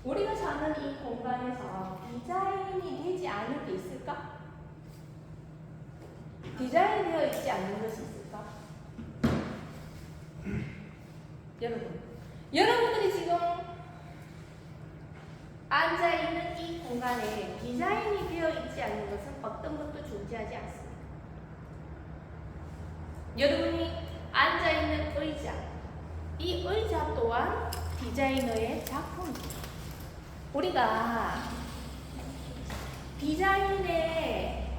우리가 사는 이 공간에서 디자인이 되지 않은 게 있을까? 디자인되어 있지 않는 것이 있을까? 여러분들이 지금 앉아있는 이 공간에 디자인이 되어 있지 않는 것은 어떤 것도 존재하지 않습니다. 여러분이 앉아있는 의자, 이 의자 또한 디자이너의 작품입니다. 우리가 디자인의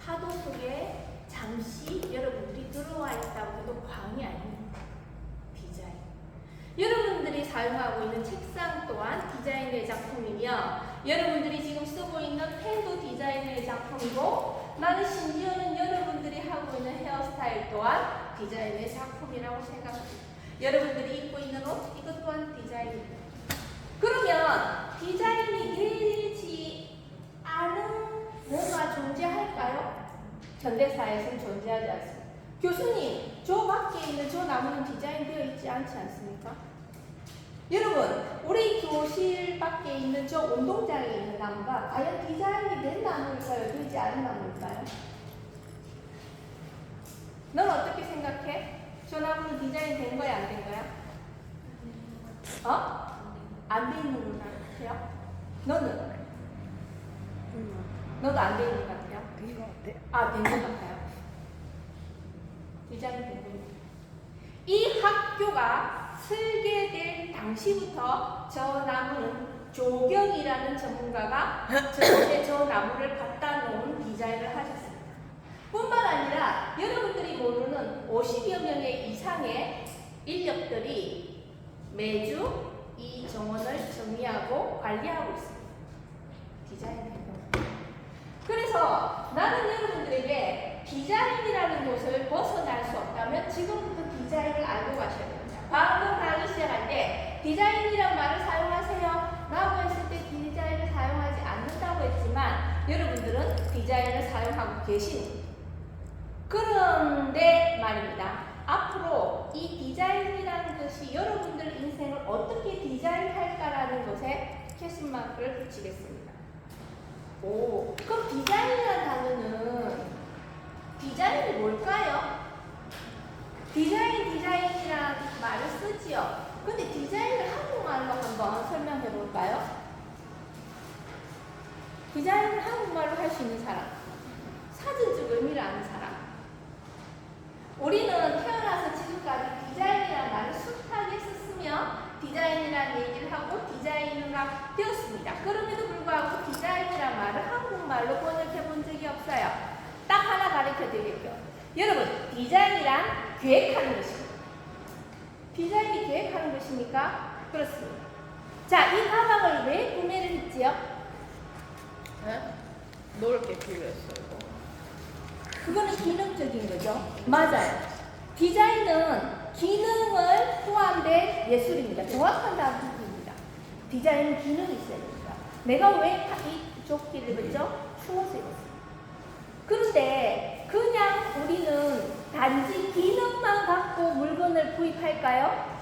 파도 속에 잠시 여러분들이 들어와 있다고 해도 과언이 아닙니다. 디자인. 여러분들이 사용하고 있는 책상 또한 디자인의 작품이며, 여러분들이 지금 쓰고 있는 펜도 디자인의 작품이고, 나는 심지어는 여러분들이 하고 있는 헤어스타일 또한 디자인의 작품이라고 생각합니다. 여러분들이 입고 있는 옷, 이것 또한 디자인입니다. 그러면 디자인이 되지 않은 뭐가 존재할까요? 현대사회에서는 존재하지 않습니다. 교수님, 저 밖에 있는 저 나무는 디자인되어 있지 않지 않습니까? 여러분, 우리 교실 밖에 있는 저 운동장에 있는 나무가 과연 디자인이 된 나무일까요? 되지 않은 나무일까요? 넌 어떻게 생각해? 저 나무는 디자인 된 거야, 안 된 거야? 안 돼 있는 것 같아요? 너는? 너도 안 돼 있는 것 같아요? 된 것 같아요. 된 것 같아요. 디자인 된 겁니다. 이 학교가 설계될 당시부터 저 나무는 조경이라는 전문가가 저 나무를 갖다 놓은 디자인을 하셨습니다. 뿐만 아니라 여러분들이 모르는 50여 명의 이상의 인력들이 매주 이 정원을 정리하고 관리하고 있습니다. 디자인된 겁니다. 그래서 나는 여러분들에게 디자인이라는 것을 벗어날 수 없다면 지금부터 디자인을 알고 가셔야 됩니다. 방금 강의 시작할 때 디자인이라는 말을 사용하세요 라고 했을 때 디자인을 사용하지 않는다고 했지만 여러분들은 디자인을 사용하고 계십니다. 그런데 말입니다. 앞으로 이 디자인이라는 것이 여러분들 인생을 어떻게 디자인할까라는 것에 캐스마크를 붙이겠습니다. 그럼 디자인이라는 단어는 디자인이 뭘까요? 디자인이라는 말을 쓰지요. 근데 디자인을 한국말로 한번 설명해 볼까요? 디자인을 한국말로 할 수 있는 사람, 사전적 의미를 아는 사람. 우리는 태어나서 지금까지 디자인이라는 말을 숱하게 썼으며 디자인이라는 얘기를 하고 디자이너가 되었습니다. 그럼에도 불구하고 디자인이라는 말을 한국말로 번역해 본 적이 없어요. 딱 하나 가르쳐 드릴게요. 여러분, 디자인이란 계획하는 것입니다. 디자인이 계획하는 것입니까? 그렇습니다. 자, 이 가방을 왜 구매를 했지요? 놓을 게 필요했어요. 그거는 기능적인 거죠. 맞아요. 디자인은 기능을 포함된 예술입니다. 정확한 답입니다. 디자인은 기능이 있어야 됩니다. 내가 왜 이 조끼를 입었죠? 추워서 입었어요. 그런데 그냥 우리는 단지 기능만 갖고 물건을 구입할까요?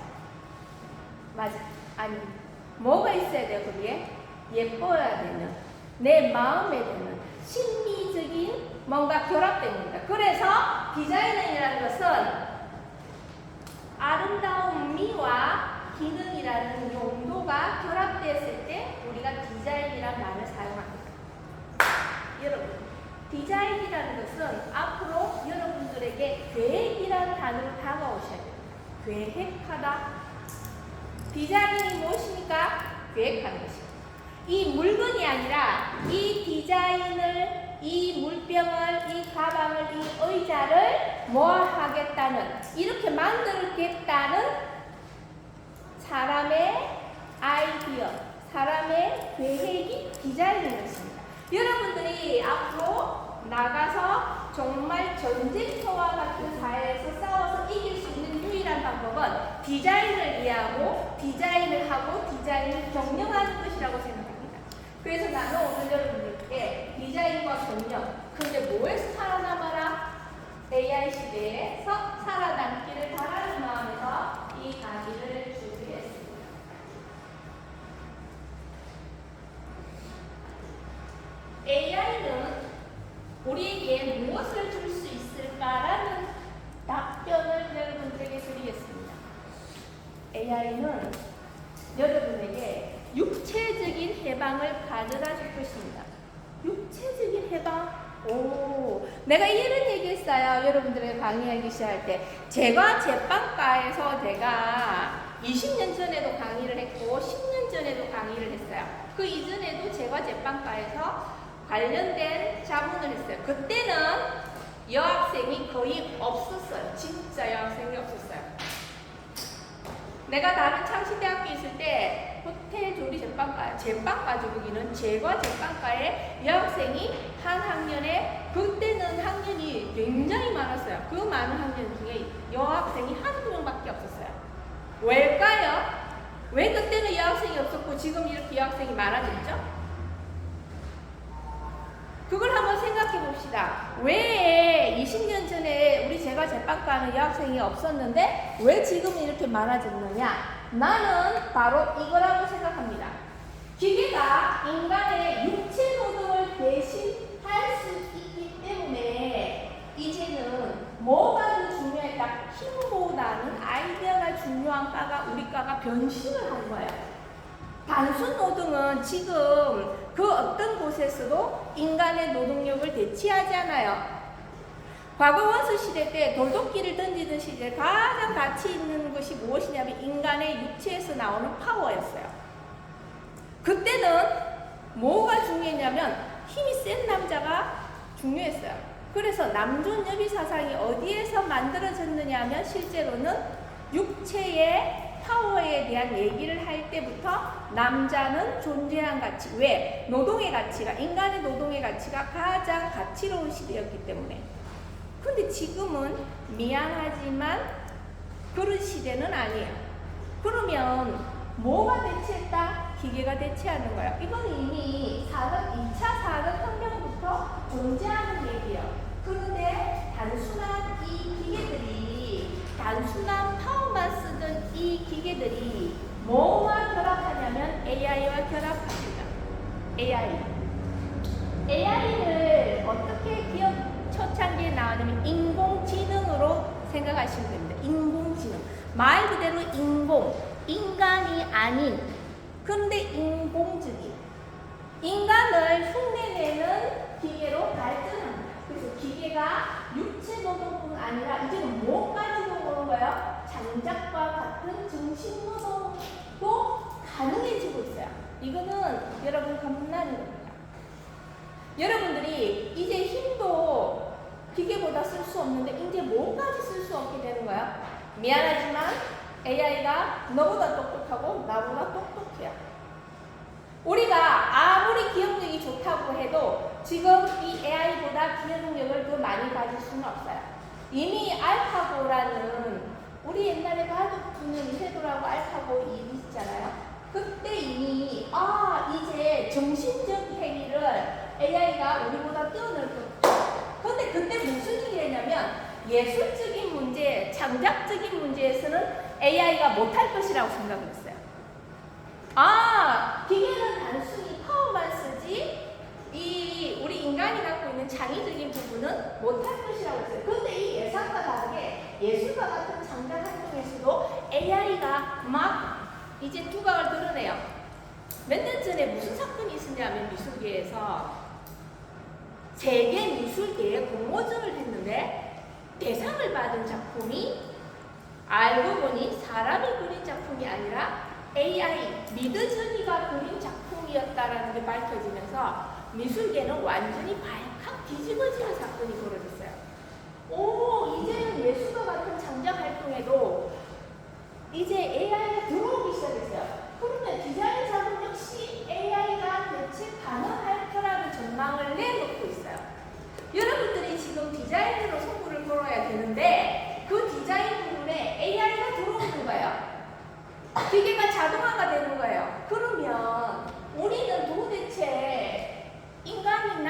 맞아. 아닙니다. 뭐가 있어야 돼요, 거기에? 예뻐야 되는, 내 마음에 드는 심미적인 뭔가 결합됩니다. 그래서 디자인이라는 것은 아름다운 미와 기능이라는 용도가 결합되었을 때 우리가 디자인이라는 말을 사용합니다. 여러분, 디자인이라는 것은 앞으로 여러분들에게 계획이라는 단어로 다가오셔야 됩니다. 계획하다. 디자인이 무엇입니까? 계획하는 것입니다. 이 물건이 아니라 이 디자인을, 이 물병을, 이 가방을, 이 의자를 뭐 하겠다는, 이렇게 만들겠다는 사람의 아이디어, 사람의 계획이 디자인인 것입니다. 여러분들이 앞으로 나가서 정말 전쟁터와 같은 사회에서 싸워서 이길 수 있는 유일한 방법은 디자인을 이해하고 디자인을 하고 디자인을 경영하는 것이라고 생각합니다. 그래서 나는 오늘 여러분들께 디자인과 경영, 근데 뭐에서 살아남아라? AI 시대에서 살아남기를 바라는 마음에서 이 강의를 준비했습니다. AI는 여러분에게 육체적인 해방을 가져다 줄 것입니다. 육체적인 해방? 오, 내가 이런 얘기 했어요. 여러분들에게 강의하기 시작할 때. 제가 제빵과에서 제가 20년 전에도 강의를 했고, 10년 전에도 강의를 했어요. 그 이전에도 제가 제빵과에서 관련된 자문을 했어요. 그때는 여학생이 거의 없었어요. 진짜 여학생이 없었어요. 내가 다른 창시대학교 있을 때 호텔 조리 제빵과 조리기는 제과 제빵과에 여학생이 한 학년에 그때는 학년이 굉장히 많았어요. 그 많은 학년 중에 여학생이 한두 명밖에 없었어요. 왜일까요? 왜 그때는 여학생이 없었고 지금 이렇게 여학생이 많아졌죠? 그걸 한번 생각해 봅시다. 왜 20년 전에 우리 제가 제빵과는 여학생이 없었는데 왜 지금 이렇게 많아졌느냐? 나는 바로 이거라고 생각합니다. 기계가 인간의 육체 노동을 대신할 수 있기 때문에 이제는 뭐가 더 중요했다? 힘보다는 아이디어가 중요한 과가 우리 과가 변신을 한 거예요. 단순 노동은 지금 그 어떤 곳에서도 인간의 노동력을 대체하지 않아요. 과거 원수 시대 때 돌도끼를 던지던 시대에 가장 가치 있는 것이 무엇이냐면 인간의 육체에서 나오는 파워였어요. 그때는 뭐가 중요했냐면 힘이 센 남자가 중요했어요. 그래서 남존여비 사상이 어디에서 만들어졌느냐 하면 실제로는 육체의 파워에 대한 얘기를 할 때부터 남자는 존재한 가치, 왜? 노동의 가치가, 인간의 노동의 가치가 가장 가치로운 시대였기 때문에. 근데 지금은 미안하지만 그런 시대는 아니에요. 그러면 뭐가 대체했다? 기계가 대체하는 거예요. 이건 이미 2차 산업혁명부터 존재하는 얘기예요. 그런데 단순한 이 기계들이, 단순한 파워만 쓰던 이 기계들이 뭐와 결합하냐면 AI와 결합합니다. AI를 어떻게 기업 초창기에 나오냐면 인공지능으로 생각하시면 됩니다. 인공지능. 말 그대로 인간이 아닌, 그런데 인공적인. 인간을 흉내내는 기계로 발전합니다. 그래서 기계가 육체 노동뿐 아니라 이제는 뭐까지도 오는 거예요? 장작과 같은 정신 노동도 가능해지고 있어요. 이거는 여러분 겁나는 겁니다. 여러분들이 이제 힘도 기계보다 쓸 수 없는데 이제 뭐까지 쓸 수 없게 되는 거야? 미안하지만 AI가 너보다 똑똑하고 나보다 똑똑해요. 우리가 아무리 기억력이 좋다고 해도 지금 이 AI보다 기억력을 더 많이 가질 수는 없어요. 이미 알파고라는 우리 옛날에 바둑 두는 세도라고 알파고 일 있잖아요. 그때 이미 이제 정신적 행위를 AI가 우리보다 뛰어날 거예요. 근데 그때 무슨 일이 했냐면 예술적인 문제, 창작적인 문제에서는 AI가 못할 것이라고 생각을 했어요. 기계는 단순히 파워만 쓰지 우리 인간이 갖고 있는 창의적인 부분은 못할 것이라고 했어요. 그런데 이 예상과 다르게 예술과 같은 창작 활동에서도 AI가 막 이제 두각을 드러내요. 몇 년 전에 무슨 사건이 있었냐면 미술계에서 세계 미술계에 공모전을 했는데 대상을 받은 작품이 알고 보니 사람이 그린 작품이 아니라 AI, 미드저니가 그린 작품이었다라는 게 밝혀지면서 미술계는 완전히 발칵 뒤집어지는 사건이 벌어졌어요. 이제는 예술과 같은 창작 활동에도 이제 AI가 들어오기 시작했어요. 그러면 디자인 작업 역시 AI가 대체 가능할 거라는 전망을 내놓고 있어요. 여러분들이 지금 디자인으로 승부를 걸어야 되는데 그 디자인 부분에 AI가 들어오는 거예요. 기계가 자동화가 되는 거예요. 그러면 우리는 도대체 인간인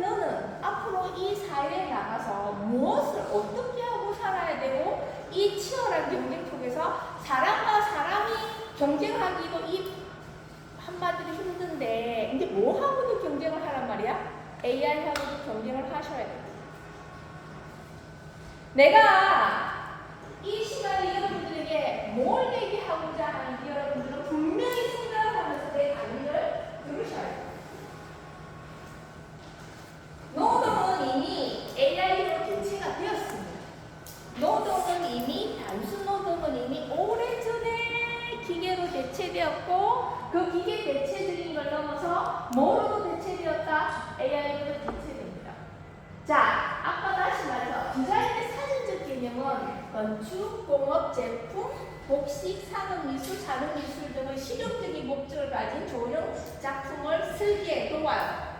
너는 앞으로 이 사회에 나가서 무엇을 어떻게 하고 살아야 되고 이 치열한 경쟁 속에서 사람과 사람이 경쟁하기도 이 한마디로 힘든데 이제 뭐하고도 경쟁을 하란 말이야? AI하고도 경쟁을 하셔야 돼요. 내가 이 시간에 여러분들에게 이미 단순 노동은 이미 오래전에 기계로 대체되었고 그 기계 대체적인 걸 넘어서 뭐로도 대체되었다? AI로 대체됩니다. 자, 아까 다시 말해서 디자인의 사전적 개념은 건축, 공업, 제품, 복식, 산업미술, 산업미술 등의 실용적인 목적을 가진 조형 작품을 설계에 도와요.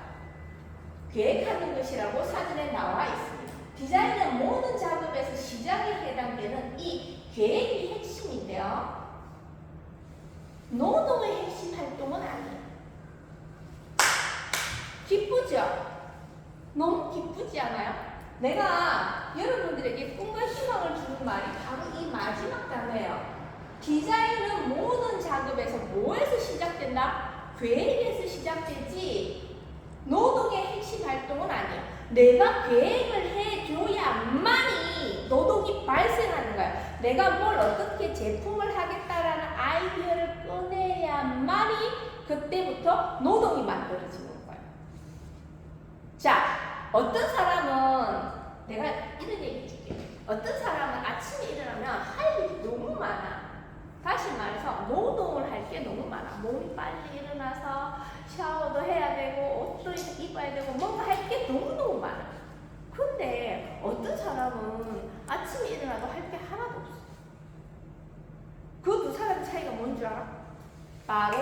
계획하는 것이라고 사전에 나와 있습니다. 디자인은 모든 작업에서 시작에 해당되는 이 계획이 핵심인데요. 노동의 핵심 활동은 아니에요. 기쁘죠? 너무 기쁘지 않아요? 내가 여러분들에게 꿈과 희망을 주는 말이 바로 이 마지막 단어예요. 디자인은 모든 작업에서 뭐에서 시작된다? 계획에서 시작되지 노동의 핵심 활동은 아니에요. 내가 계획을 해줘야만이 노동이 발생하는 거야. 내가 뭘 어떻게 제품을 하겠다라는 아이디어를 꺼내야만이 그때부터 노동이 만들어지는 거야. 자, 어떤 사람은 내가 이런 얘기 해줄게. 어떤 사람은 아침에 일어나면 할 일이 너무 많아. 다시 말해서 노동을 할 게 너무 많아. 몸이 빨리 일어나서 샤워도 해야 되고 옷도 입어야 되고 뭔가 할 게 너무너무 많아. 근데 어떤 사람은 아침에 일어나도 할 게 하나도 없어. 그 두 사람의 차이가 뭔지 알아? 바로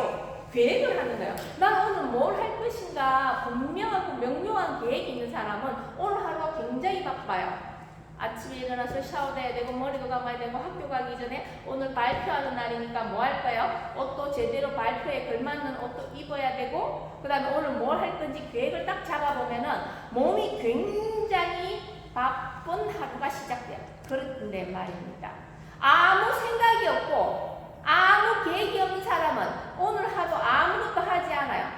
계획을 하는 거예요. 난 오늘 뭘 할 것인가 분명하고 명료한 계획이 있는 사람은 오늘 하루가 굉장히 바빠요. 아침에 일어나서 샤워도 해야 되고 머리도 감아야 되고 학교 가기 전에 오늘 발표하는 날이니까 뭐 할 거예요? 옷도 제대로 발표에 걸맞는 옷도 입어야 되고 그 다음에 오늘 뭘 할 건지 계획을 딱 잡아보면은 몸이 굉장히 바쁜 하루가 시작돼요. 그런데 말입니다. 아무 생각이 없고 아무 계획이 없는 사람은 오늘 하루 아무것도 하지 않아요.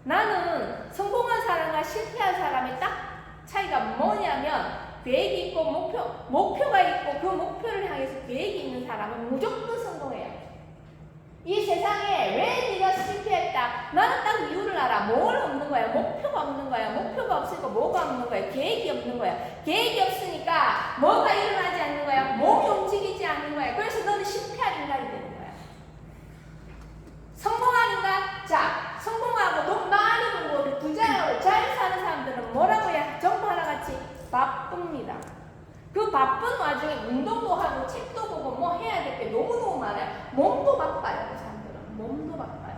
나는 성공한 사람과 실패한 사람의 딱 차이가 뭐냐면 계획이 있고 목표가 있고 그 목표를 향해서 계획이 있는 사람은 무조건 성공해요. 이 세상에 왜 네가 실패했다? 나는 딱 이유를 알아. 뭘 없는 거야? 목표가 없는 거야. 목표가 없으니까 뭐가 없는 거야? 계획이 없는 거야. 계획이 없으니까 뭐가 일어나지 않는 거야? 몸이 움직이지 않는 거야. 그래서 너는 실패한 인간이 되는 거야. 성공한 인간? 자, 성공하고 돈 많이 벌고 부자로 잘 사는 사람들은 뭐라고 해야? 전부 하나같이 바쁩니다. 그 바쁜 와중에 운동도 하고 책도 보고 뭐 해야 될 게 너무너무 많아요. 몸도 바빠요. 그 사람들은. 몸도 바빠요.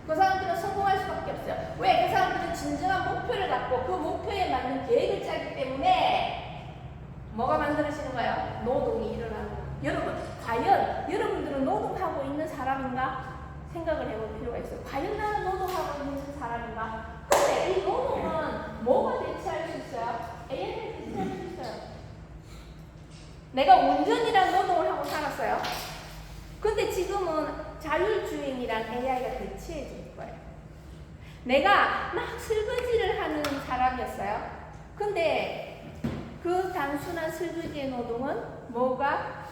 그 사람들은 성공할 수밖에 없어요. 왜? 그 사람들은 진정한 목표를 갖고 그 목표에 맞는 계획을 짜기 때문에 뭐가 만들어지는 거예요? 노동이 일어나는 거예요. 여러분, 과연 여러분들은 노동하고 있는 사람인가? 생각을 해볼 필요가 있어요. 과연 나는 노동하고 있는 사람인가? 근데 이 노동은 뭐가 대체할 수 있어요? AI를 대체할 수 있어요. 내가 운전이란 노동을 하고 살았어요. 근데 지금은 자율주행이란 AI가 대체해 줄 거예요. 내가 막 설거지를 하는 사람이었어요. 근데 그 단순한 설거지의 노동은 뭐가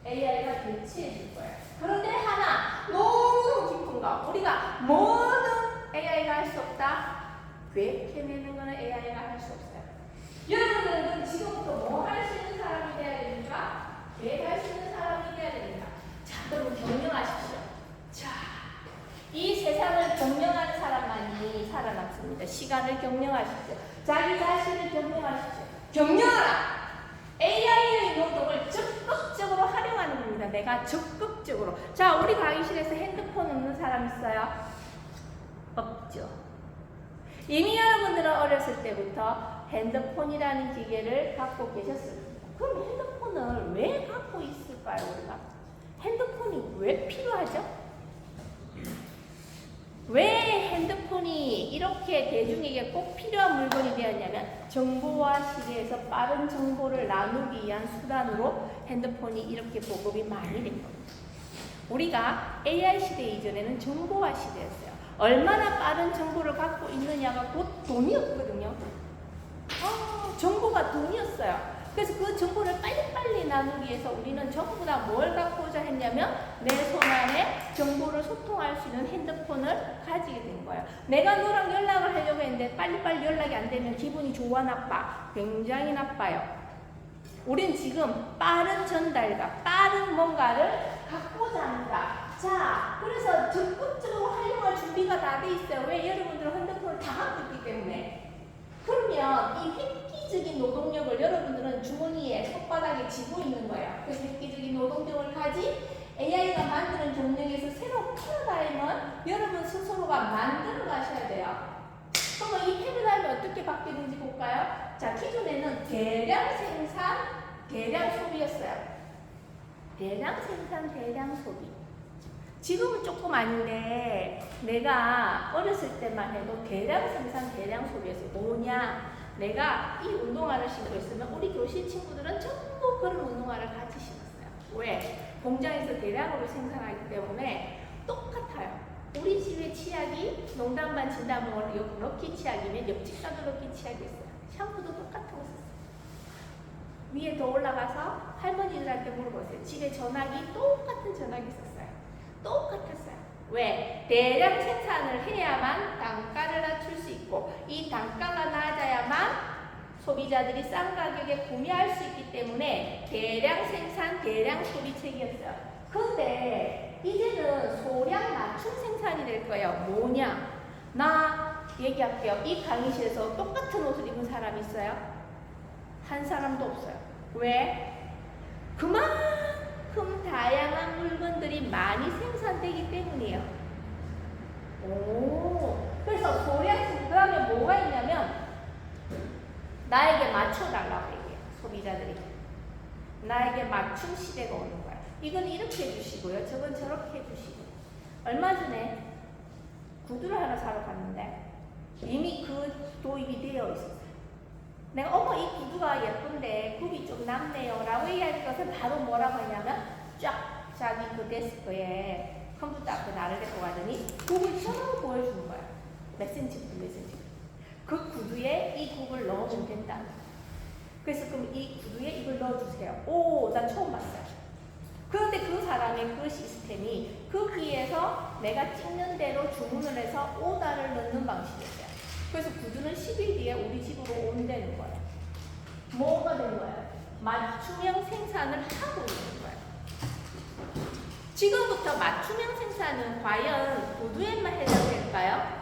AI가 대체해 줄 거예요. 그런데 하나 너무 깊은 거, 우리가 뭐든 AI가 할 수 없다. 계획해내는 거는 AI가 할 수 없어요. 여러분들은 지금부터 뭐 할 수 있는 사람이 돼야 됩니까? 계획할 수 있는 사람이 돼야 됩니다. 자, 그럼 경영하십시오. 자, 이 세상을 경영하는 사람만이 살아남습니다. 시간을 경영하십시오. 자기 자신을 경영하십시오. 경영하라! AI의 노동을 적극적으로 활용하는 겁니다. 내가 적극적으로. 자, 우리 강의실에서 핸드폰 없는 사람 있어요? 없죠. 이미 여러분들은 어렸을 때부터 핸드폰이라는 기계를 갖고 계셨을 겁니다. 그럼 핸드폰을 왜 갖고 있을까요, 우리가? 핸드폰이 왜 필요하죠? 왜 핸드폰이 이렇게 대중에게 꼭 필요한 물건이 되었냐면 정보화 시대에서 빠른 정보를 나누기 위한 수단으로 핸드폰이 이렇게 보급이 많이 된 겁니다. 우리가 AI 시대 이전에는 정보화 시대였어요. 얼마나 빠른 정보를 갖고 있느냐가 곧 돈이었거든요. 정보가 돈이었어요. 그래서 그 정보를 빨리빨리 나누기 위해서 우리는 전부 다 뭘 갖고자 했냐면 내 손 안에 정보를 소통할 수 있는 핸드폰을 가지게 된 거예요. 내가 너랑 연락을 하려고 했는데 빨리빨리 연락이 안 되면 기분이 좋아 나빠? 굉장히 나빠요. 우린 지금 빠른 전달과 빠른 뭔가를 갖고자 합니다. 자, 그래서 적극적으로 활용할 준비가 다 돼 있어요. 왜? 여러분들은 핸드폰을 다 갖고 있기 때문에. 그러면 이 획기적인 노동력을 여러분들은 주머니에 손바닥에 쥐고 있는 거예요. 그래서 획기적인 노동력을 가진 AI가 만드는 경력에서 새로운 패러다임을 여러분 스스로가 만들어 가셔야 돼요. 그러면 이 패러다임이 어떻게 바뀌는지 볼까요? 자, 기존에는 대량 생산, 대량 소비였어요. 대량 생산, 대량 소비. 지금은 조금 아닌데 내가 어렸을 때만 해도 대량 생산, 대량 소비에서 뭐냐? 내가 이 운동화를 신고 있으면 우리 교실 친구들은 전부 그런 운동화를 같이 신었어요. 왜? 공장에서 대량으로 생산하기 때문에 똑같아요. 우리 집의 치약이 농담 반 진담 반 럭키 치약이면 옆집 가도 럭키 치약이 있어요. 샴푸도 똑같은 거 썼어요. 위에 더 올라가서 할머니들한테 물어보세요. 집에 전화기 똑같은 전화기 썼어요. 똑같았어요. 왜? 대량 생산을 해야만 단가를 낮출 수 있고 이 단가가 낮아야만 소비자들이 싼 가격에 구매할 수 있기 때문에 대량 생산, 대량 소비책이었어요. 근데 이제는 소량 맞춤 생산이 될 거예요. 뭐냐? 나 얘기할게요. 이 강의실에서 똑같은 옷을 입은 사람 있어요? 한 사람도 없어요. 왜? 그만큼 다양한 물건들이 많이 생산되기 때문이에요. 그래서 소량, 그 다음에 뭐가 있냐면 나에게 맞춰달라고 얘기해요. 소비자들이. 나에게 맞춤 시대가 오는 거야. 이건 이렇게 해주시고요. 저건 저렇게 해주시고. 얼마 전에 구두를 하나 사러 갔는데 이미 그 도입이 되어 있었어요. 내가 어머 이 구두가 예쁜데 굽이 좀 남네요 라고 얘기할 것은 바로 뭐라고 하냐면 쫙 자기 그 데스크에 컴퓨터 앞에 나를 데리고 가더니 굽을 쭉 보여주는 거야. 몇 센치부터 몇 센치. 그 구두에 이 굽을 넣으면 된다. 그래서 그럼 이 구두에 이걸 넣어주세요. 오, 난 처음 봤어요. 그런데 그 사람의 그 시스템이 거기에서 내가 찍는 대로 주문을 해서 오다를 넣는 방식이었어요. 그래서 구두는 10일 뒤에 우리 집으로 온다는 거예요. 뭐가 된 거예요? 맞춤형 생산을 하고 있는 거예요. 지금부터 맞춤형 생산은 과연 구두에만 해당될까요?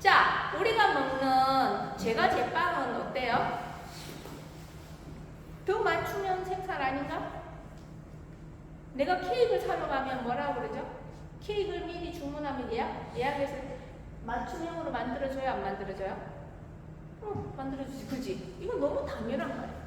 자, 우리가 먹는 제과제빵은 어때요? 더 맞춤형 생산 아닌가? 내가 케이크를 사러 가면 뭐라고 그러죠? 케이크를 미리 주문하면 예약해서 맞춤형으로 만들어줘요? 안 만들어줘요? 만들어주지. 그지? 이건 너무 당연한 거예요.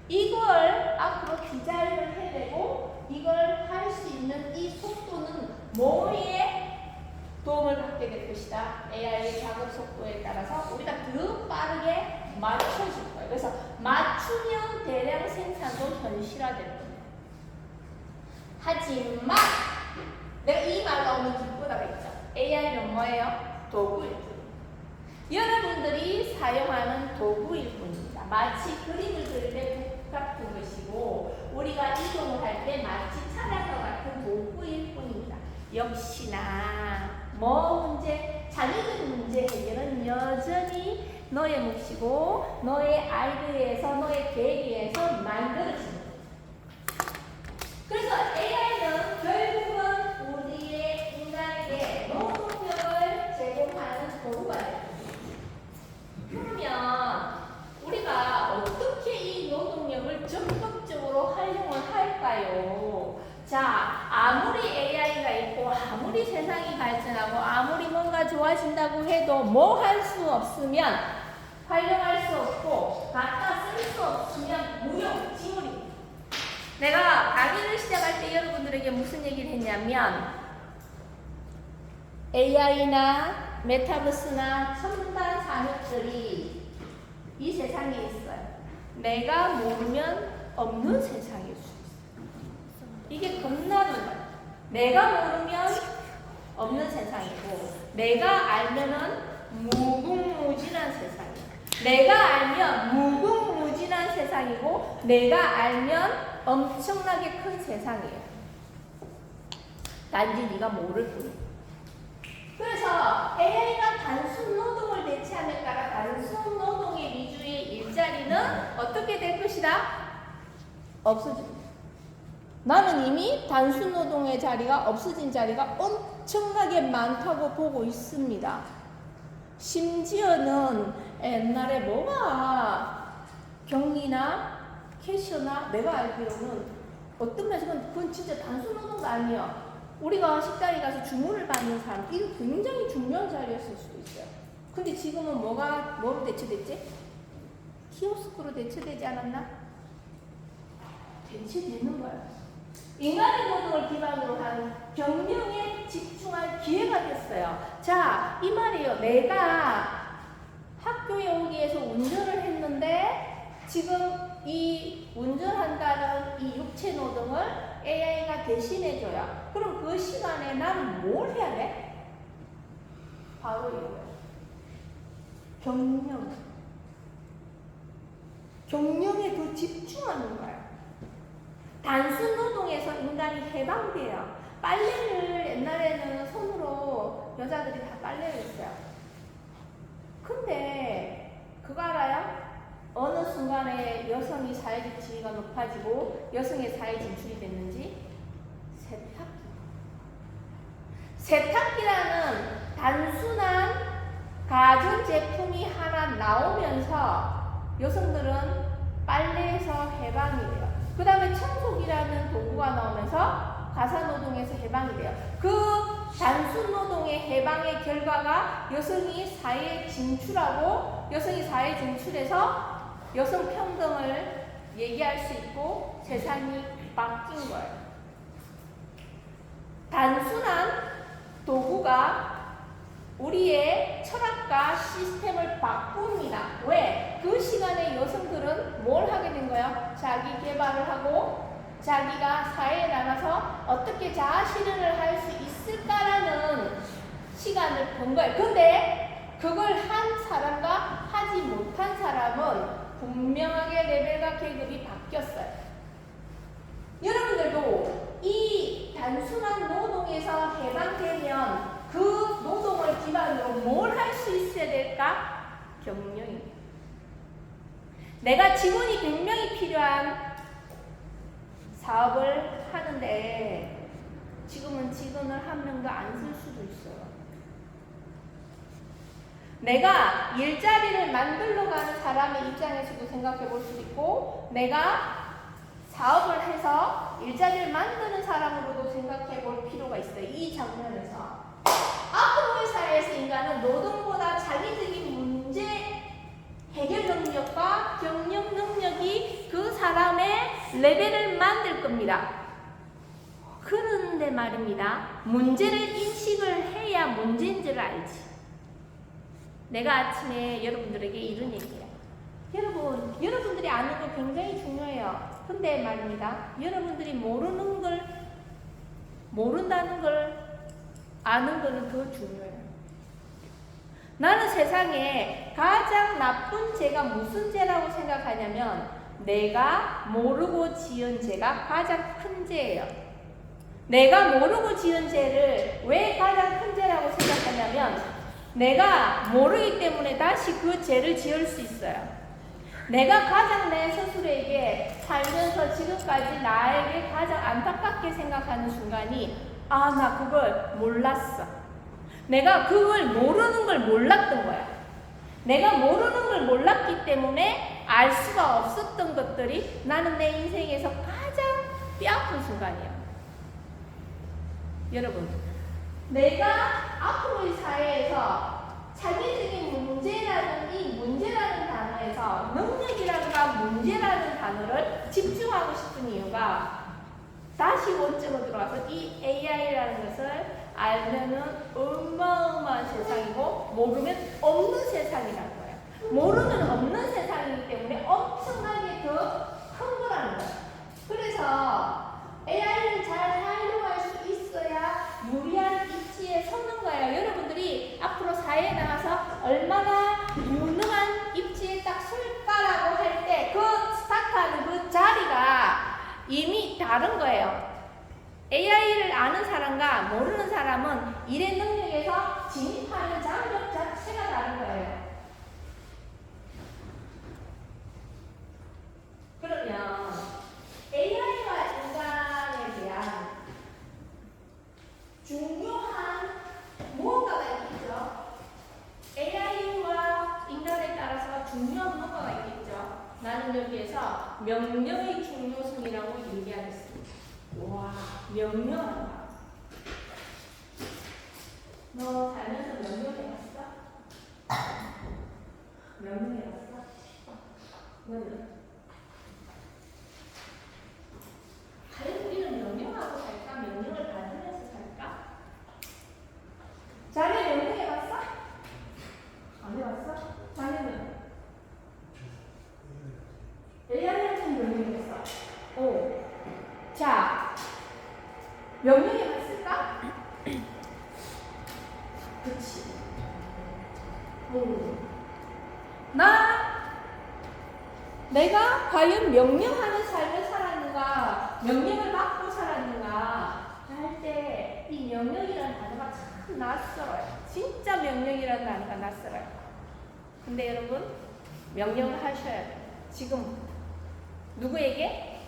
이걸 앞으로 디자인을 해내고 이걸 할 수 있는 이 속도는 뭐에 도움을 받게 될 것이다. AI의 작업 속도에 따라서 우리가 더 빠르게 맞춰줄 거예요. 그래서 맞춤형 대량 생산도 현실화될 겁니다. 하지만 내가 이 말 너무 기쁘다고 했죠. AI는 뭐예요? 도구일 뿐. 여러분들이 사용하는 도구일 뿐입니다. 마치 그림을 그릴 때 붓 같은 것이고 우리가 이동을 할 때 마치 차량과 같은 도구일 뿐입니다. 역시나 뭐 문제? 자기들 문제 해결은 여전히 너의 몫이고 너의 아이디어에서 너의 계획에서 만들어집니다. 그래서 AI는 결국은 우리의 인간에게 노동력을 제공하는 도구가 됩니다. 그러면 우리가 어떻게 이 노동력을 적극적으로 활용을 할까요? 자, 아무리 AI가 있고 아무리 세상이 발전하고 아무리 뭔가 좋아진다고 해도 뭐 할 수 없으면 활용할 수 없고 갖다 쓸 수 없으면 무용, 지물입니다. 내가 강의를 시작할 때 여러분들에게 무슨 얘기를 했냐면 AI나 메타버스나 첨단 산업들이 이 세상에 있어요. 내가 모르면 없는 세상일 수 있어요. 이게 겁나는 거예요. 내가 모르면 없는 세상이고 내가 알면은 무궁무진한 세상이에요. 내가 알면 무궁무진한 세상이고 내가 알면 엄청나게 큰 세상이에요. 단지 네가 모를 뿐이에요. 그래서 AI가 단순 노동을 대체함에 따라 단순 노동의 위주의 일자리는 어떻게 될 것이다? 없어집니다. 나는 이미 단순 노동의 자리가 없어진 자리가 엄청나게 많다고 보고 있습니다. 심지어는 옛날에 뭐가 경리나 캐셔나 내가 알기로는 어떤 면에서는 그건 진짜 단순 노동도 아니야. 우리가 식당에 가서 주문을 받는 사람, 이거 굉장히 중요한 자리였을 수도 있어요. 근데 지금은 뭐로 대체됐지? 키오스크로 대체되지 않았나? 대체되는 거야. 인간의 노동을 기반으로 한 경영에 집중할 기회가 됐어요. 자, 이 말이에요. 내가 학교에 오기 위해서 운전을 했는데 지금 이 운전한다는 이 육체 노동을 AI가 대신해줘요. 그럼 그 시간에 나는 뭘 해야 돼? 바로 이거예요. 경영에 더 집중하는 거예요. 단순 노동에서 인간이 해방돼요. 빨래를 옛날에는 손으로 여자들이 다 빨래를 했어요. 근데 그거 알아요? 어느 순간에 여성이 사회적 지위가 높아지고 여성의 사회 진출이 됐는지? 세탁기라는 단순한 가전제품이 하나 나오면서 여성들은 빨래에서 해방이 돼요. 그 다음에 청소기라는 도구가 나오면서 가사노동에서 해방이 돼요. 그 단순 노동의 해방의 결과가 여성이 사회에 진출하고 여성이 사회에 진출해서 여성 평등을 얘기할 수 있고 세상이 바뀐 거예요. 단순한 도구가 우리의 철학과 시스템을 바꿉니다. 왜? 그 시간에 여성들은 뭘 하게 된 거예요? 자기 개발을 하고 자기가 사회에 나가서 어떻게 자아 실현을 할 수 있을까라는 시간을 본 거예요. 근데 그걸 한 사람과 하지 못한 사람은 분명하게 레벨과 계급이 바뀌었어요. 여러분들도 이 단순한 노동에서 해방되면 그 노동을 기반으로 뭘 할 수 있어야 될까? 경영입니다. 내가 직원이 100명이 필요한 사업을 하는데 지금은 직원을 한 명도 안 쓸 수도 있어요. 내가 일자리를 만들러 가는 사람의 입장에서도 생각해 볼 수 있고 내가 사업을 해서 일자리를 만드는 사람으로도 생각해 볼 필요가 있어요. 이 장면에서 앞으로의 사회에서 인간은 노동보다 자기적인 문제 해결 능력과 경영 능력이 그 사람의 레벨을 만들 겁니다. 그런데 말입니다. 문제를 인식을 해야 문제인지를 알지. 내가 아침에 여러분들에게 이런 얘기해요. 여러분들이 아는 거 굉장히 중요해요. 근데 말입니다. 여러분들이 모른다는 걸 아는 거는 더 중요해요. 나는 세상에 가장 나쁜 죄가 무슨 죄라고 생각하냐면 내가 모르고 지은 죄가 가장 큰 죄예요. 내가 모르고 지은 죄를 왜 가장 큰 죄라고 생각하냐면 내가 모르기 때문에 다시 그 죄를 지을 수 있어요. 내가 가장 내 스스로에게 살면서 지금까지 나에게 가장 안타깝게 생각하는 순간이 나 그걸 몰랐어. 내가 그걸 모르는 걸 몰랐던 거야. 내가 모르는 걸 몰랐기 때문에 알 수가 없었던 것들이 나는 내 인생에서 가장 뼈아픈 순간이야. 여러분, 내가 앞으로의 사회에서 자기적인 문제라는 이 문제라는 단어에서 능력이라든가 문제라는 단어를 집중하고 싶은 이유가 다시 원점으로 들어가서 이 AI라는 것을 알면은 어마어마한 세상이고 모르면 없는 세상이라는 거예요. 모르면 없는 세상이기 때문에 엄청나게 더 큰 거라는 거예요. 그래서 AI를 잘 활용할 수 있어야 유리한 입지에 서는 거예요. 여러분들이 앞으로 사회에 나가서 얼마나 유능한 입지에 딱 설까라고 할 때 그 스타트하는 그 자리가 이미 다른 거예요. AI를 아는 사람과 모르는 사람은 일의 능력에서 진입하는 장벽 자체가 다른 거예요. 그러면 와, 명령한다. 너 살면서 명령해봤어? 명령해봤어? 너는? 과연 우리는 명령하고 살까? 명령을 받으면서 살까? 자네 명령해봤어? 안 해봤어? 자네는? AI한테 명령했어. 오. 자, 명령해봤을까? 그치. 내가 과연 명령하는 삶을 살았는가, 명령을 받고 살았는가 할 때 이 명령이라는 단어가 참 낯설어요. 진짜 명령이라는 단어가 낯설어요. 근데 여러분, 명령을 하셔야 돼요. 지금 누구에게?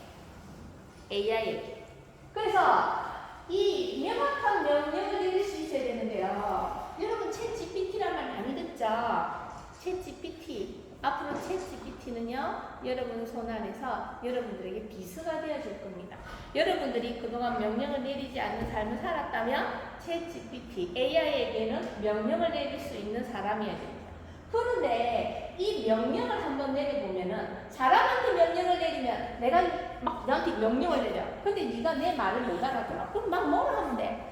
AI에게. 그래서 이 명확한 명령을 내릴 수 있어야 되는데요. 여러분 챗GPT란 말 많이 듣죠? 챗GPT. 앞으로 챗GPT는요, 여러분 손 안에서 여러분들에게 비서가 되어줄 겁니다. 여러분들이 그동안 명령을 내리지 않는 삶을 살았다면 챗GPT, AI에게는 명령을 내릴 수 있는 사람이어야 됩니다. 그런데 이 명령을 한번 내려보면은 사람한테 명령을 내리면 내가 막 너한테 명령을 내려. 근데 네가 내 말을 못 알아들어. 그럼 막 뭐라 하면 돼?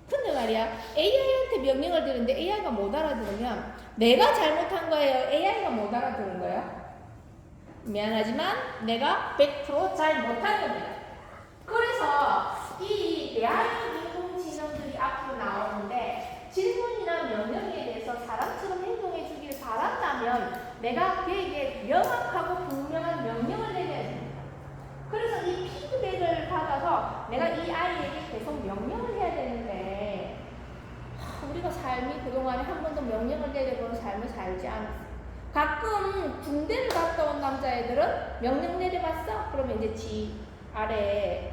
근데 말이야, AI한테 명령을 드리는데 AI가 못 알아들으면 내가 잘못한 거예요? AI가 못 알아들은 거예요? 미안하지만 내가 100% 잘못한 겁니다. 그래서 이 대한민국 인공지능들이 앞으로 나오는데 질문이나 명령에 대해서 사람처럼 행동해 주기를 바란다면 내가 그에게 명확하고 분명한 명령을 내려야 됩니다. 그래서 이 피드백을 받아서 내가 이 아이에게 계속 명령을 해야 되는데 우리가 삶이 그동안에 한 번도 명령을 내려보는 삶을 살지 않았어요. 가끔 군대를 갔다 온 남자애들은 명령 내려봤어? 그러면 이제 지 아래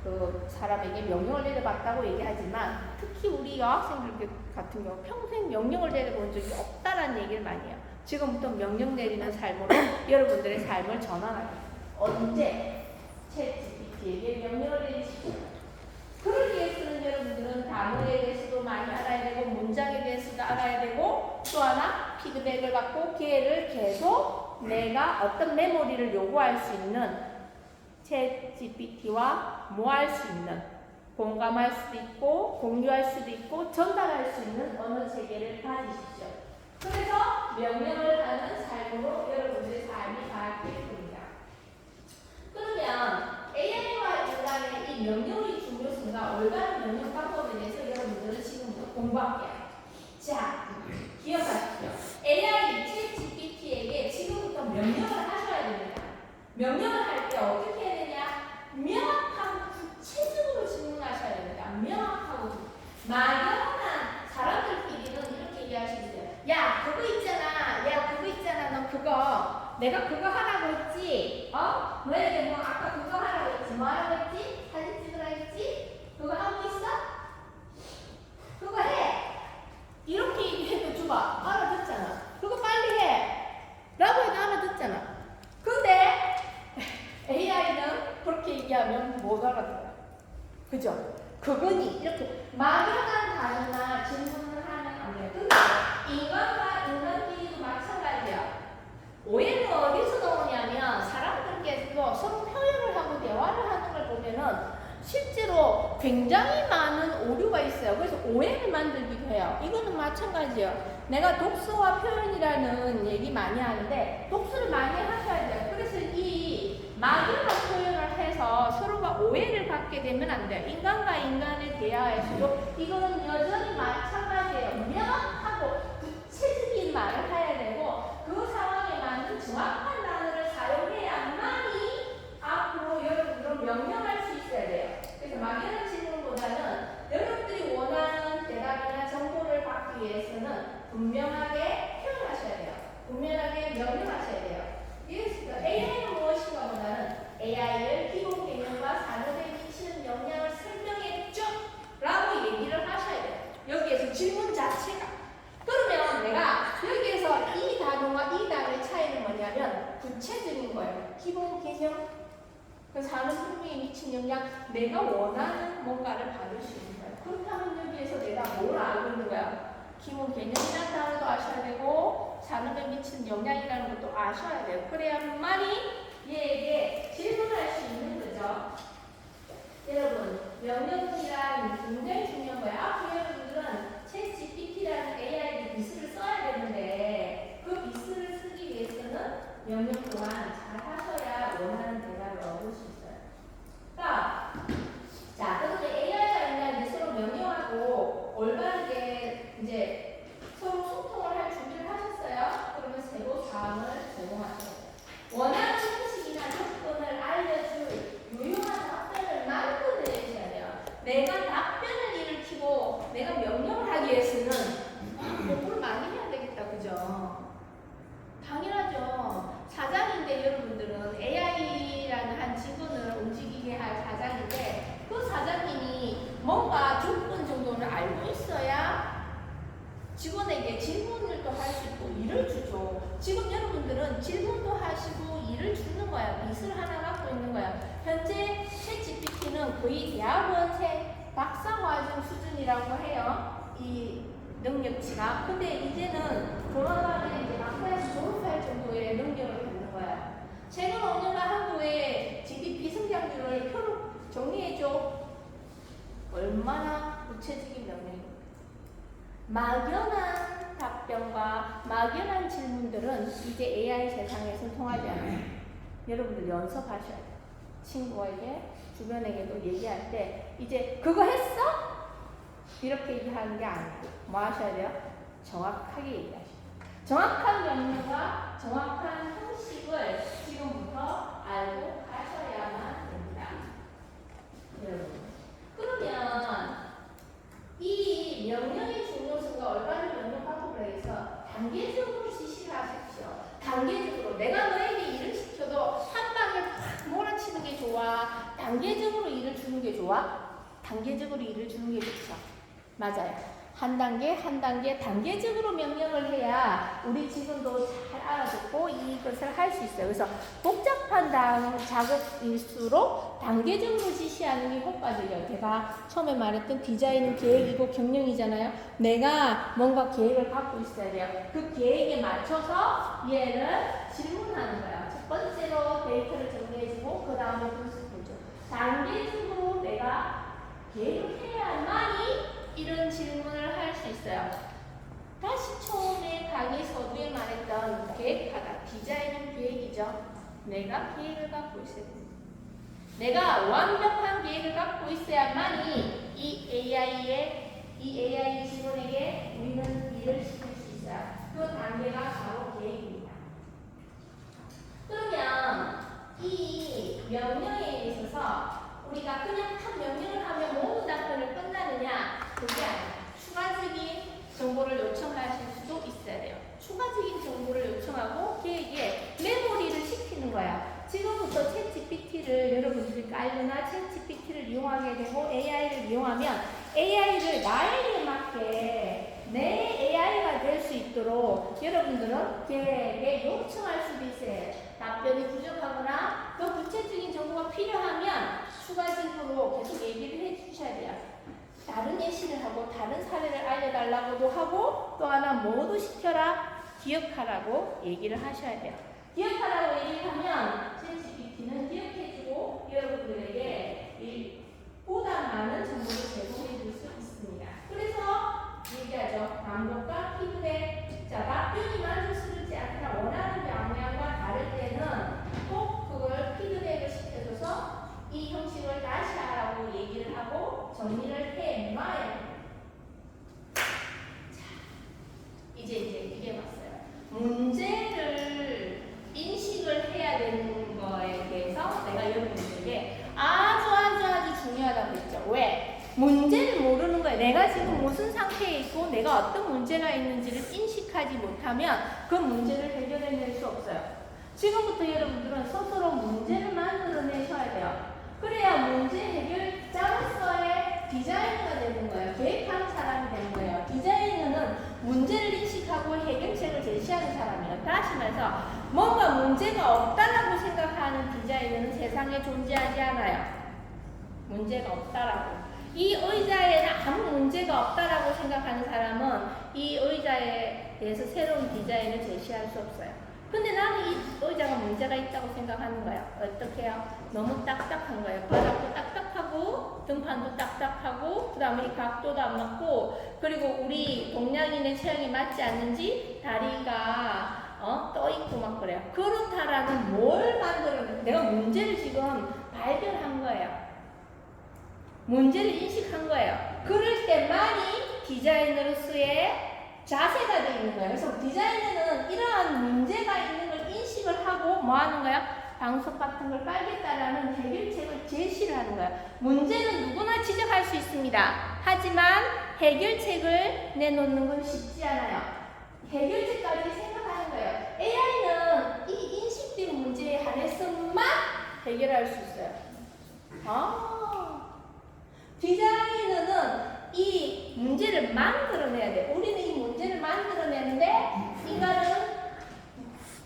그 사람에게 명령을 내려봤다고 얘기하지만 특히 우리 여학생들 같은 경우 평생 명령을 내려본 적이 없다라는 얘기를 많이 해요. 지금부터 명령 내리는 삶으로 여러분들의 삶을 전환하겠습니다. 언제? 챗GPT에게 명령을 내리시고 그러기 위해서는 여러분들은 단어에 대해서도 많이 알아야 되고 문장에 대해서도 알아야 되고 또 하나 피드백을 받고 걔를 계속 내가 어떤 메모리를 요구할 수 있는 챗GPT와 뭐 할 수 있는 공감할 수도 있고 공유할 수도 있고 전달할 수 있는 언어 체계를 가지십시오. 그래서 명령을 하는 삶으로 여러분들의 삶이 바뀔 겁니다. 그러면 AI와 인간의 이 명령의 중요성과 올바른 명령 방법에 대해서 여러분들은 지금부터 공부할게요. 자, 기억하십시오. AI, 챗GPT에게 지금부터 명령을 하셔야 됩니다. 명령을 할 때 어떻게 해야 되냐? 명확하고 구체적으로 질문하셔야 됩니다. 명확하고 막연한 사람들끼리는 이렇게 얘기하시세요. 야, 그거 있잖아. 야, 그거 있잖아. 너 그거. 내가 그거 하라고 했지? 너에게 뭐 아까 그거 하라고 했지? 뭐 하라고 했지? 사진 찍으라 했지? 그거 하고 있어? 그거 해! 이렇게 얘기해도 줘봐. 알아듣잖아. 그거 빨리 해! 라고 해도 알아듣잖아. 근데 AI는 그렇게 얘기하면 못 알아들어요. 그죠? 그거니 이렇게 막연한 단어나 질문을 하면 안 돼요. 근데 인간과 인간끼리도 마찬가지야. 오해는 어디서 나오냐면 사람들께서 서로 표현을 하고 대화를 하는 걸 보면은 실제로 굉장히 많은 오류가 있어요. 그래서 오해를 만들기도 해요. 이거는 마찬가지예요. 내가 독서와 표현이라는 얘기 많이 하는데 독서를 많이 하셔야 돼요. 그래서 이 막연한 표현을 해서 서로가 오해를 받게 되면 안 돼요. 인간과 인간의 대화에서도 이거는 여전히 마찬가지예요. 명확하고 구체적인 말을 해야 되고 그 상황에 맞는 정확한 단어를 사용해야만이 앞으로 여러분들은 명령할 수 있어야 돼요. 그래서 막연한 질문보다는 여러분들이 원하는 대답이나 정보를 받기 위해서는 분명하게 표현하셔야 돼요. 분명하게 명령하셔야 돼요. 그래서 AI는 무엇인가 보다는 AI를 기본 개념과 산업에 미치는 영향을 설명했죠? 라고 얘기를 하셔야 돼요. 여기에서 질문 자체가. 그러면 내가 여기에서 이 단어와 이 단어의 차이는 뭐냐면 구체적인 거예요. 기본 개념, 그 산업 흥미 환경에 미친 영향, 내가 원하는 뭔가를 받을 수 있는 거야. 그렇다면 여기에서 내가 뭘 알고 있는 거야? 기본 개념이라는 단어도 아셔야 되고 산업에 미치는 영향이라는 것도 아셔야 돼요. 그래야만이 얘에게 질문할 수 있는 거죠. 여러분, 명령이란 굉장히 중요한 거예요. 앞으로 여러분들은 챗GPT라는 AI 비스를 써야 되는데 그 비스를 쓰기 위해서는 명령 또한 잘 하셔야 원하는 대답을 얻을 수 있어요. 그러니까 자, 그런데 AI가 있냐 이제 서로 명령하고 올바르게 이제 서로 소통을 할 준비를 하셨어요. 그러면 세부 사항을 제공하세요. 원하는 형식이나 조건을 알려줄 유용한 답변을 만들어내셔야 돼요. 내가 답변을 일으키고 내가 명령을 하기 위해서는 공부를 많이 해야 되겠다, 그죠? 당연하죠. 사장인데 여러분들은 AI라는 한 직원을 움직이게 할 사장인데 그 사장님이 뭔가 조건 정도는 알고 있어야 직원에게 질문을 또 할 수 있고 일을 주죠. 지금 여러분들은 질문도 하시고 일을 주는 거야. 미술 하나 갖고 있는 거야. 현재 챗GPT는 거의 대학원생 박사과정 수준이라고 해요. 이 능력치가. 근데 이제는 조만간에 이제 박사에서 졸업할 정도의 능력을 갖는 거야. 최근 5년간 한국의 GDP 성장률을 표로 정리해줘. 얼마나 구체적인 명령입니까? 막연한 답변과 막연한 질문들은 이제 AI 세상에서 통하지 않아요. 여러분들 연습하셔야 돼요. 친구에게, 주변에게도 얘기할 때 이제 그거 했어? 이렇게 얘기하는 게 아니고 뭐 하셔야 돼요? 정확하게 얘기하셔야 돼요. 정확한 명령과 정확한 형식을 지금부터 알고 가셔야만 됩니다. 여러분. 그러면 이 명령의 중요성과 올바른 명령 방법을 위해서 단계적으로 지시를 하십시오. 단계적으로 내가 너에게 일을 시켜도 한 방에 팍 몰아치는 게 좋아? 단계적으로 일을 주는 게 좋아? 단계적으로 일을 주는 게 좋죠. 맞아요. 한 단계 한 단계 단계적으로 명령을 해야 우리 직원도 잘 알아듣고 이것을 할 수 있어요. 그래서 복잡한 작업일수록 단계적으로 지시하는 게 효과적이에요. 제가 처음에 말했던 디자인은 계획이고 경영이잖아요. 내가 뭔가 계획을 갖고 있어야 돼요. 그 계획에 맞춰서 얘를 질문하는 거예요. 첫 번째로 데이터를 정리해주고 그 다음에 분석을 줘. 단계적으로 내가 계획을 해야만이 이런 질문을 할 수 있어요. 다시 처음에 강의 서두에 말했던 계획하다. 디자인은 계획이죠. 내가 계획을 갖고 있어야 됩니다. 내가 완벽한 계획을 갖고 있어야만이 이 AI 직원에게 우리는 일을 시킬 수 있어요. 그 단계가 바로 계획입니다. 그러면 이 명령에 있어서 우리가 그냥 한 명령을 하면 모든 답변을 끝나느냐? 그게 아니에요. 추가적인 정보를 요청하실 수도 있어야 돼요. 추가적인 정보를 요청하고 걔에게 메모리를 시키는 거야. 지금부터 챗GPT를 여러분들이 깔거나 챗GPT를 이용하게 되고 AI를 이용하면 AI를 나에게 맞게 내 AI가 될 수 있도록 여러분들은 걔에게 요청할 수도 있어요. 답변이 부족하거나 더 구체적인 정보가 필요하면 추가적으로 계속 얘기를 해주셔야 돼요. 다른 예시를 하고 다른 사례를 알려달라고도 하고 또 하나 뭐도 시켜라 기억하라고 얘기를 하셔야 돼요. 기억하라고 얘기하면 챗GPT는 기억해주고 여러분들에게 보다 많은 정보를 제공해줄 수 있습니다. 그래서 얘기하죠. 반복과 피드백. 자, 답변이 만족스럽지 않거나 원하는 방향과 다를 때는 꼭 그걸 피드백을 시켜줘서 이 형식을 다시 하라고 얘기를 하고 정리를 해놔야 돼요. 자, 이제 이게 왔어요. 문제를 인식을 해야 되는 거에 대해서 내가 여러분들에게 아주 중요하다고 했죠. 왜? 문제를 모르는 거예요. 내가 지금 무슨 상태에 있고 내가 어떤 문제가 있는지를 인식하지 못하면 그 문제를 해결해낼 수 없어요. 지금부터 여러분들은 스스로 문제를 만들어내셔야 돼요. 그래야 문제 해결자로서의 디자이너가 되는 거예요. 계획하는 사람이 되는 거예요. 디자이너는 문제를 인식하고 해결책을 제시하는 사람이에요. 다시 말해서 뭔가 문제가 없다라고 생각하는 디자이너는 세상에 존재하지 않아요. 문제가 없다라고. 이 의자에는 아무 문제가 없다라고 생각하는 사람은 이 의자에 대해서 새로운 디자인을 제시할 수 없어요. 근데 나는 이 의자가 문제가 있다고 생각하는 거야. 어떻게 해요? 너무 딱딱한 거예요. 바닥도 딱딱하고 등판도 딱딱하고 그 다음에 이 각도도 안 맞고 그리고 우리 동양인의 체형이 맞지 않는지 다리가 떠 있고 막 그래요. 그렇다라는 뭘 만들었는데 내가 문제를 지금 발견한 거예요. 문제를 인식한 거예요. 그럴 때만이 디자이너로서의 자세가 되어 있는 거예요. 그래서 디자이너는 이러한 문제가 있는 걸 인식을 하고 뭐 하는 거야? 방석 같은 걸 깔겠다라는 해결책을 제시를 하는 거야. 문제는 누구나 지적할 수 있습니다. 하지만 해결책을 내놓는 건 쉽지 않아요. 해결책까지 생각하는 거예요. AI는 이 인식된 문제에 한해서만 해결할 수 있어요. 디자이너는 이 문제를 만들어내야 돼. 우리는 이 문제를 만들어내는데 인간은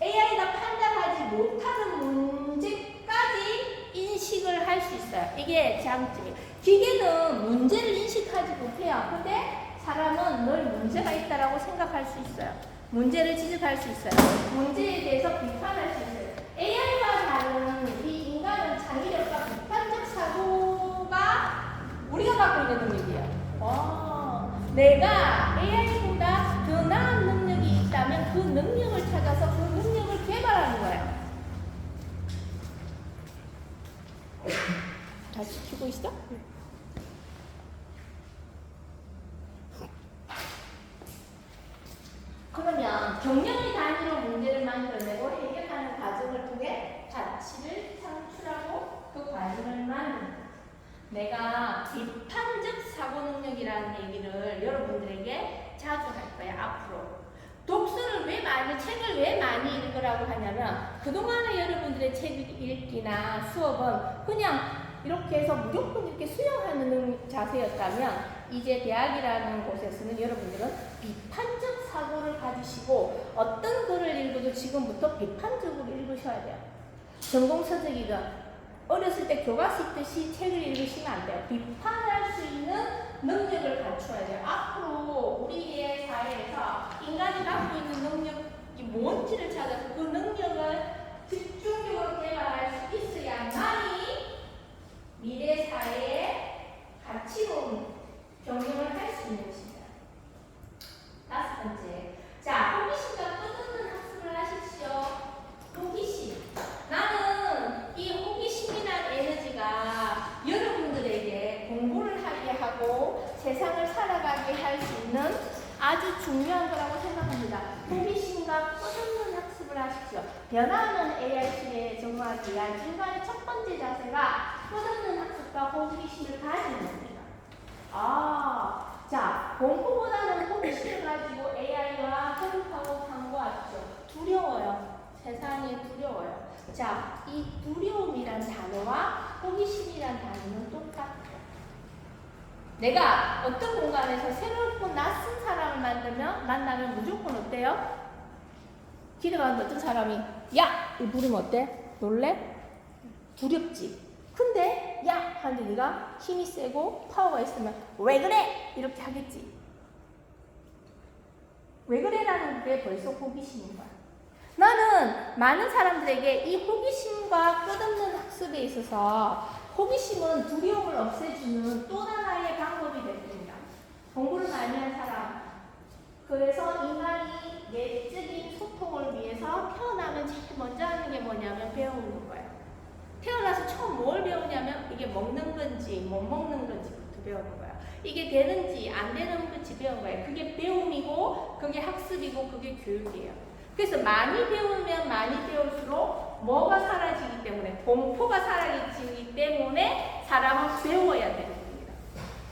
AI가 판단하지 못하는 문제까지 인식을 할 수 있어요. 이게 장점이에요. 기계는 문제를 인식하지 못해요. 근데 사람은 늘 문제가 있다라고 생각할 수 있어요. 문제를 지적할 수 있어요. 문제에 대해서 비판할 수 있어요. AI와 다른 이 인간은 창의력과 비판적 사고가 우리가 갖고 있는 능력이에요. 내가 AI보다 더 나은 능력이 있다면 그 능력을 찾아서 그 능력을 개발하는 거예요. 잘 지키고 있어? 그러면 경영의 단위로 문제를 만들어내고 해결하는 과정을 통해 가치를 창출하고 그 과정을 만드는 거예요. 내가 비판적 사고 능력이라는 얘기를 여러분들에게 자주 할 거예요. 앞으로 독서를 책을 왜 많이 읽으라고 하냐면 그동안에 여러분들의 책 읽기나 수업은 그냥 이렇게 해서 무조건 이렇게 수용하는 자세였다면 이제 대학이라는 곳에서는 여러분들은 비판적 사고를 가지시고 어떤 글을 읽어도 지금부터 비판적으로 읽으셔야 돼요. 전공서적이든 어렸을 때 교과서 읽듯이 책을 읽으시면 안 돼요. 비판할 수 있는 능력을 갖춰야 돼요. 앞으로 우리의 사회에서 인간이 갖고 있는 능력이 뭔지를 찾아서 그 능력을 집중적으로 개발할 수 있어야만이 미래 사회에 가치로운 경영을 할 수 있는 것입니다. 5번째. 자, 호기심과 끝없는 학습을 하십시오. 호기심. 나는 이 호기심이란 에너지가 여러분들에게 공부를 하게 하고 세상을 살아가게 할 수 있는 아주 중요한 거라고 생각합니다. 호기심과 끝없는 학습을 하십시오. 변화하는 AI 시대에 적응하기 위한 인간의 첫 번째 자세가 끝없는 학습과 호기심을 가지는 겁니다. 자, 공부보다는 호기심을 가지고 AI와 협업하고 상고하십시오. 두려워요. 세상이 두려워요. 자, 이 두려움이란 단어와 호기심이란 단어는 똑같아요. 내가 어떤 공간에서 새롭고 낯선 사람을 만나면 무조건 어때요? 기대가는데 어떤 사람이 야! 이 부르면 어때? 놀래? 두렵지? 근데 야! 하는데 네가 힘이 세고 파워가 있으면 왜 그래? 이렇게 하겠지. 왜 그래라는 게 벌써 호기심인 거야. 나는 많은 사람들에게 이 호기심과 끝없는 학습에 있어서 호기심은 두려움을 없애주는 또 하나의 방법이 됩니다. 공부를 많이 한 사람, 그래서 인간이 내적인 소통을 위해서 태어나면 제일 먼저 하는 게 뭐냐면 배우는 거예요. 태어나서 처음 뭘 배우냐면 이게 먹는 건지 못 먹는 건지부터 배우는 거예요. 이게 되는지 안 되는 건지 배우는 거예요. 그게 배움이고 그게 학습이고 그게 교육이에요. 그래서 많이 배우면 많이 배울수록 뭐가 사라지기 때문에 공포가 사라지기 때문에 사람은 배워야 되는 겁니다.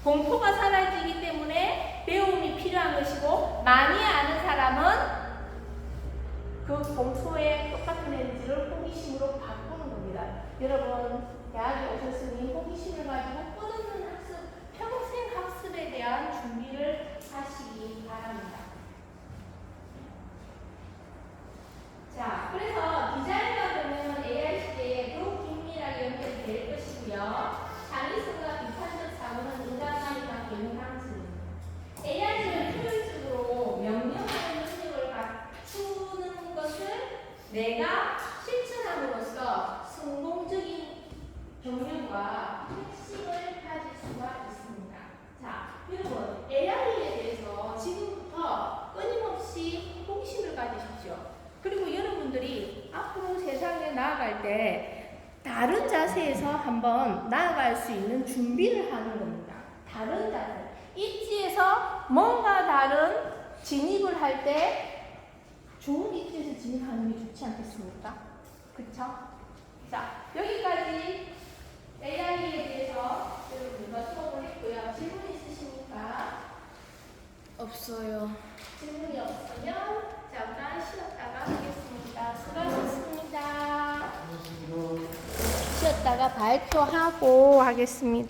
공포가 사라지기 때문에 배움이 필요한 것이고 많이 아는 사람은 그 공포의 똑같은 에너지를 호기심으로 바꾸는 겁니다. 여러분 대학에 오셨으니 호기심을 가지고 끝없는 학습, 평생 학습에 대한 준비를 하시기 바랍니다. 자, 그래서 디자인과 보면 AI 시대에 더욱 긴밀하게 연결이 될 것이고요. 창의성과 나아갈 때 다른 자세에서 한번 나아갈 수 있는 준비를 하는 겁니다. 다른 자세. 입지에서 뭔가 다른 진입을 할 때 좋은 입지에서 진입하는 게 좋지 않겠습니까? 그쵸? 자, 여기까지 AI에 대해서 여러분과 수업을 했고요. 질문 있으십니까? 없어요. 질문이 없으면 잠깐 쉬었다가 하겠습니다. 수고하셨습니다. 쉬었다가 발표하고 하겠습니다.